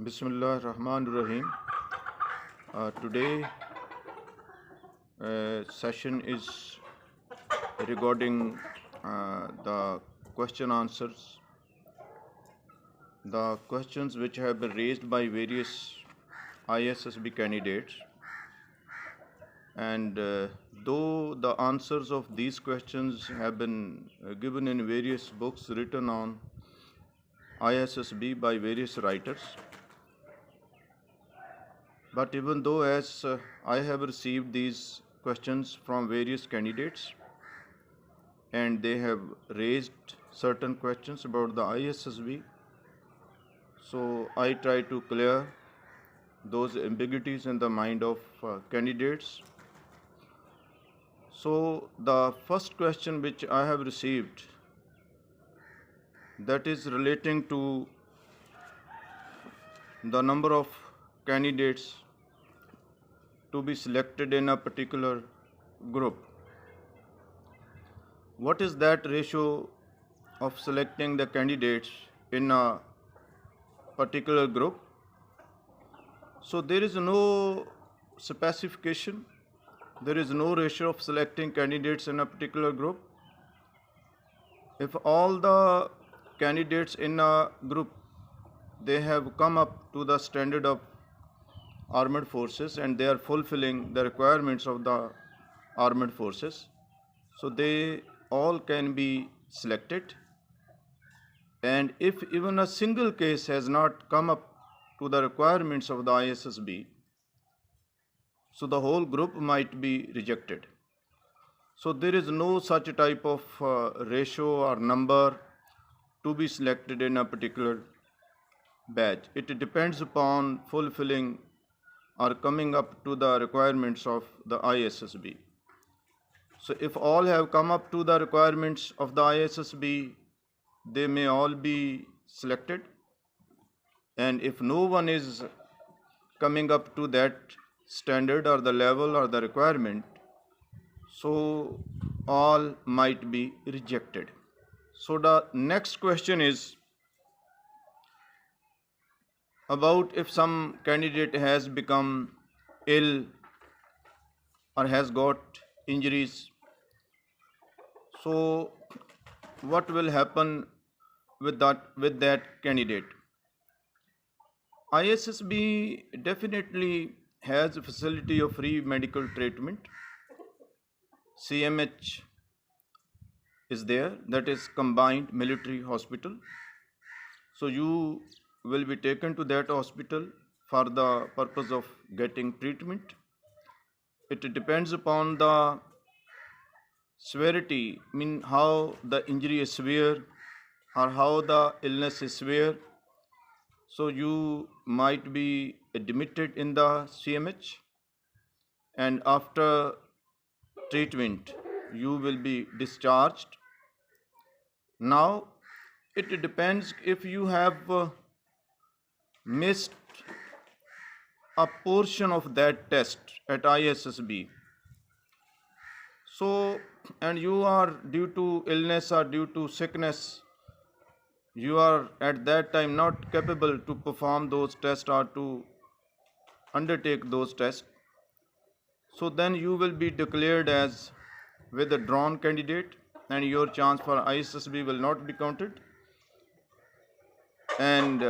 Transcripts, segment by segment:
Bismillah Rahman Rahim. Today session is regarding the question answers, the questions which have been raised by various ISSB candidates, and though the answers of these questions have been given in various books written on ISSB by various writers, but even though as I have received these questions from various candidates and they have raised certain questions about the ISSB, so I try to clear those ambiguities in the mind of candidates. So the first question which I have received, that is relating to the number of candidates to be selected in a particular group. What is that ratio of selecting the candidates in a particular group? So there is no specification, there is no ratio of selecting candidates in a particular group. If all the candidates in a group, they have come up to the standard of armed forces and they are fulfilling the requirements of the armed forces, so they all can be selected. And if even a single case has not come up to the requirements of the ISSB, so the whole group might be rejected. So there is no such type of ratio or number to be selected in a particular batch. It depends upon fulfilling or coming up to the requirements of the ISSB. So if all have come up to the requirements of the ISSB, they may all be selected. And if no one is coming up to that standard or the level or the requirement, so all might be rejected. So the next question is about if some candidate has become ill or has got injuries. So what will happen with that candidate? ISSB definitely has a facility of free medical treatment. CMH is there, that is combined military hospital. So you will be taken to that hospital for the purpose of getting treatment. It depends upon the severity, how the injury is severe or how the illness is severe. So you might be admitted in the CMH, and after treatment you will be discharged. Now it depends if you have missed a portion of that test at ISSB. So, and you are due to illness or due to sickness, you are at that time not capable to perform those tests or to undertake those tests. So then you will be declared as withdrawn candidate and your chance for ISSB will not be counted. And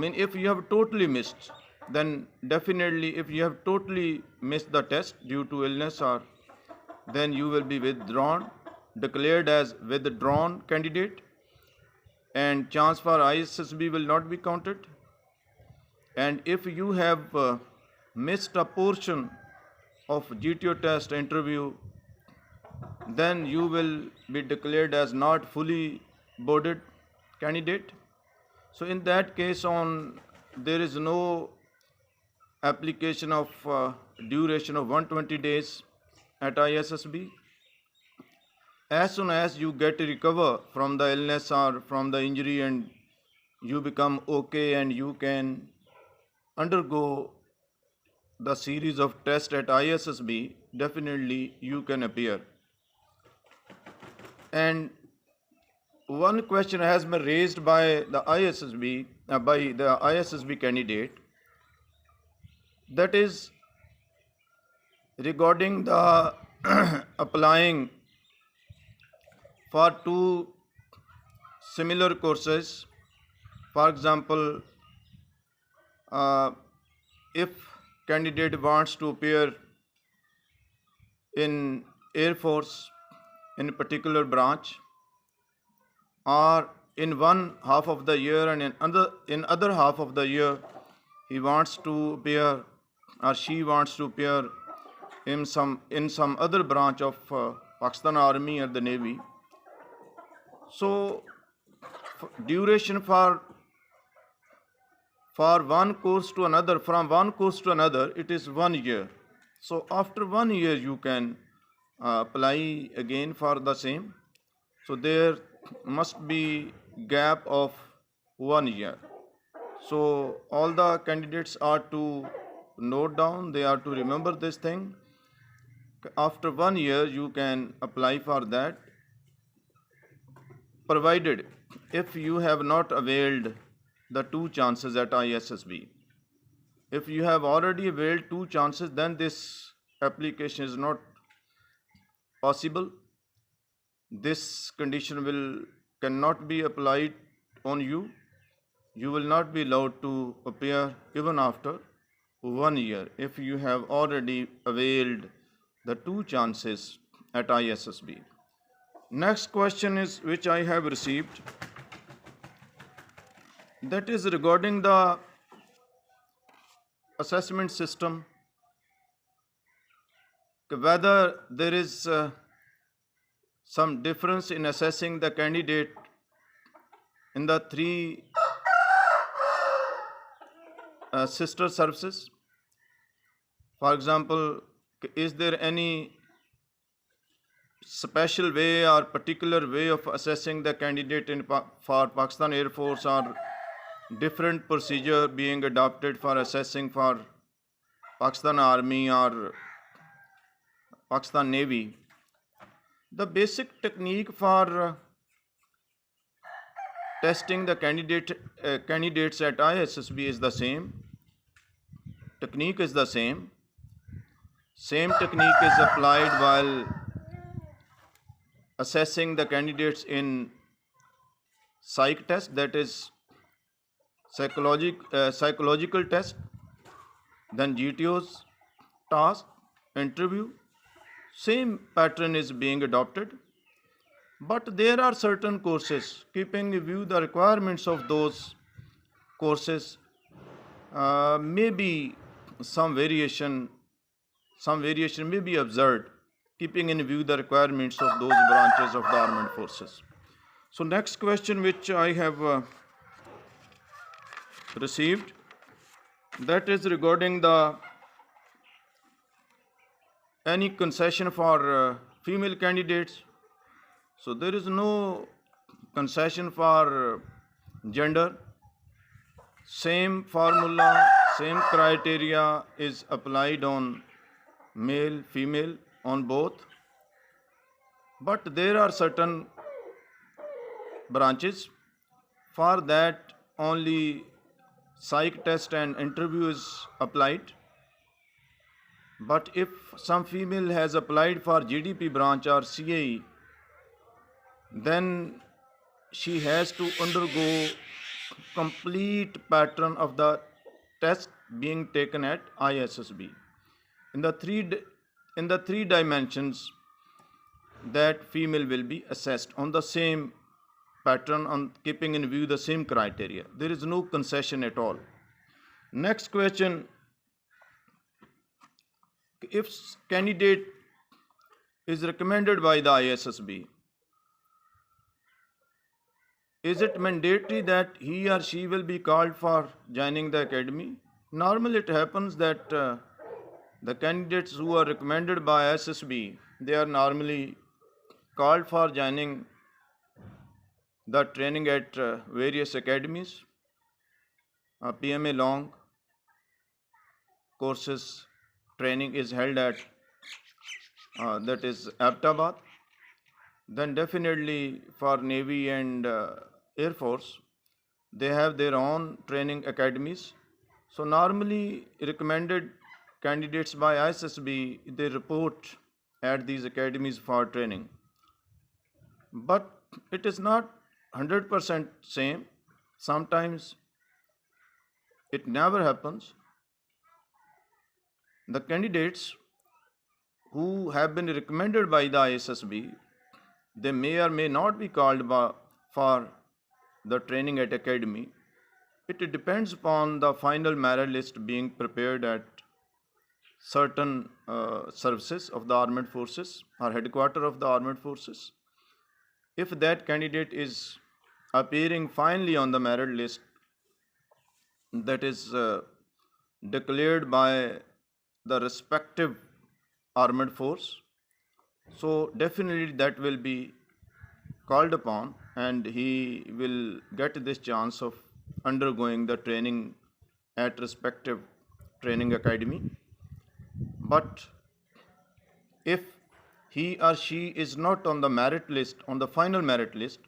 if you have totally missed, then definitely if you have totally missed the test due to illness, or then you will be withdrawn, declared as withdrawn candidate, and chance for ISSB will not be counted. And if you have missed a portion of GTO test interview, then you will be declared as not fully boarded candidate. So in that case there is no application of duration of 120 days at ISSB. As soon as you get recover from the illness or from the injury and you become okay and you can undergo the series of tests at ISSB, definitely you can appear. And one question has been raised by the ISSB candidate, that is regarding the applying for two similar courses. For example, uh, if candidate wants to appear in Air Force in a particular branch, or in one half of the year, and in other half of the year he wants to appear, or she wants to appear in some other branch of Pakistan Army or the Navy. So duration for one course to another, from one course to another, it is 1 year. So after 1 year you can apply again for the same. So there must be gap of 1 year. So all the candidates are to note down, they are to remember this thing. After 1 year you can apply for that, provided if you have not availed the two chances at ISSB. If you have already availed two chances, then this application is not possible. This condition cannot be applied on you. You will not be allowed to appear even after 1 year if you have already availed the two chances at ISSB. Next question is which I have received, that is regarding the assessment system, whether there is some difference in assessing the candidate in the three sister services. For example, is there any special way or particular way of assessing the candidate for Pakistan Air Force, or different procedure being adopted for assessing for Pakistan Army or Pakistan Navy? The basic technique for testing the candidates at ISSB is the same. Technique is the same. Same technique is applied while assessing the candidates in psych test, that is psychological test, then GTO's task, interview. Same pattern is being adopted, but there are certain courses, keeping in view the requirements of those courses, maybe some variation may be observed, keeping in view the requirements of those branches of the armed forces. So next question which I have received, that is regarding the any concession for female candidates. So there is no concession for gender. Same formula, same criteria is applied on male, female, on both. But there are certain branches, for that only psych test and interview is applied. But if some female has applied for GDP branch or CAE, then she has to undergo complete pattern of the test being taken at ISSB in the three dimensions that female will be assessed on the same pattern, on keeping in view the same criteria. There is no concession at all. Next question, if candidate is recommended by the ISSB, is it mandatory that he or she will be called for joining the academy? Normally it happens that the candidates who are recommended by ISSB, they are normally called for joining the training at various academies. PMA long courses training is held at that is Abbottabad. then definitely for Navy and Air Force, they have their own training academies. So normally recommended candidates by ISSB, they report at these academies for training. But it is not 100% same. Sometimes it never happens. The candidates who have been recommended by the ISSB, they may or may not be called for the training at academy. It depends upon the final merit list being prepared at certain services of the armed forces or headquarter of the armed forces. If that candidate is appearing finally on the merit list that is declared by the respective armed force, so definitely that will be called upon and he will get this chance of undergoing the training at respective training academy. But if he or she is not on the merit list, on the final merit list,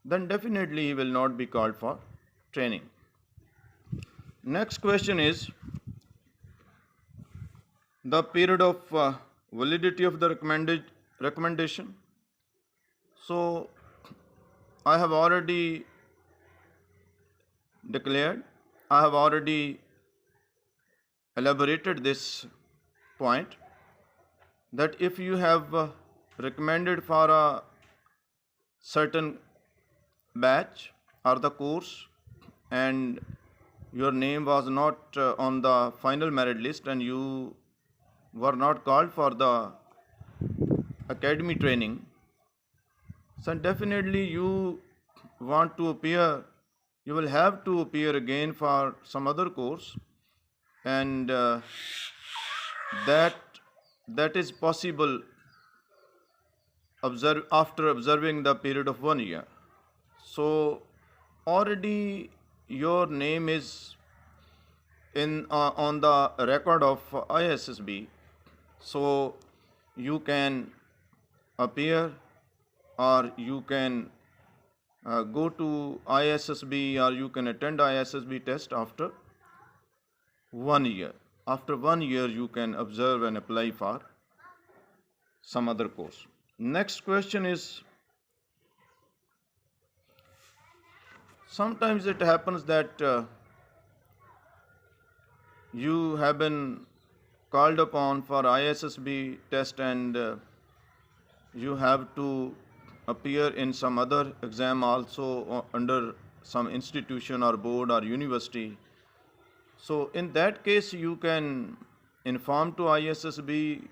then definitely he will not be called for training. Next question is the period of validity of the recommendation. So I have already declared, I have already elaborated this point that if you have recommended for a certain batch or the course and your name was not on the final merit list and you were not called for the academy training, so definitely you want to appear, you will have to appear again for some other course, and that that is possible after observing the period of 1 year. So already your name is in on the record of ISSB, so you can appear or you can go to ISSB or you can attend ISSB test after 1 year. After 1 year, you can observe and apply for some other course. Next question is, sometimes it happens that you have been called upon for ISSB test and you have to appear in some other exam also under some institution or board or university. So in that case, you can inform to ISSB.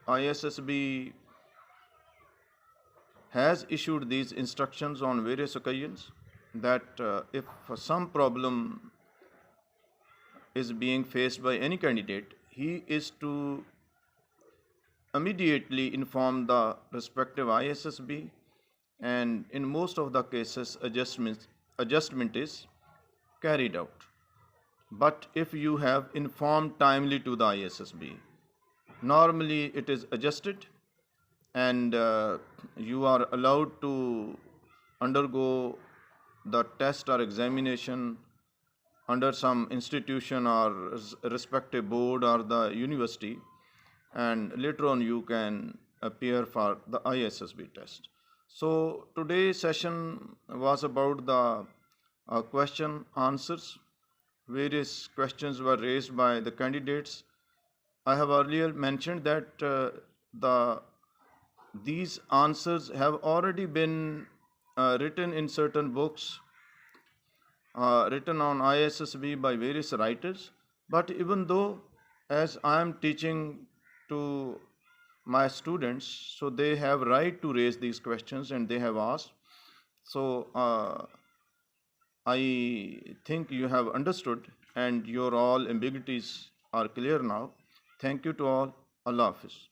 ISSB has issued these instructions on various occasions that if some problem is being faced by any candidate, he is to immediately inform the respective ISSB, and in most of the cases adjustment is carried out. But if you have informed timely to the ISSB, normally it is adjusted and you are allowed to undergo the test or examination under some institution or respective board or the university, and later on you can appear for the ISSB test. So today's session was about the question answers. Various questions were raised by the candidates. I have earlier mentioned that these answers have already been written in certain books, written on ISSB by various writers. But even though, as I am teaching to my students, so they have right to raise these questions and they have asked. So I think you have understood and your all ambiguities are clear now. Thank you to all. Allah Hafiz.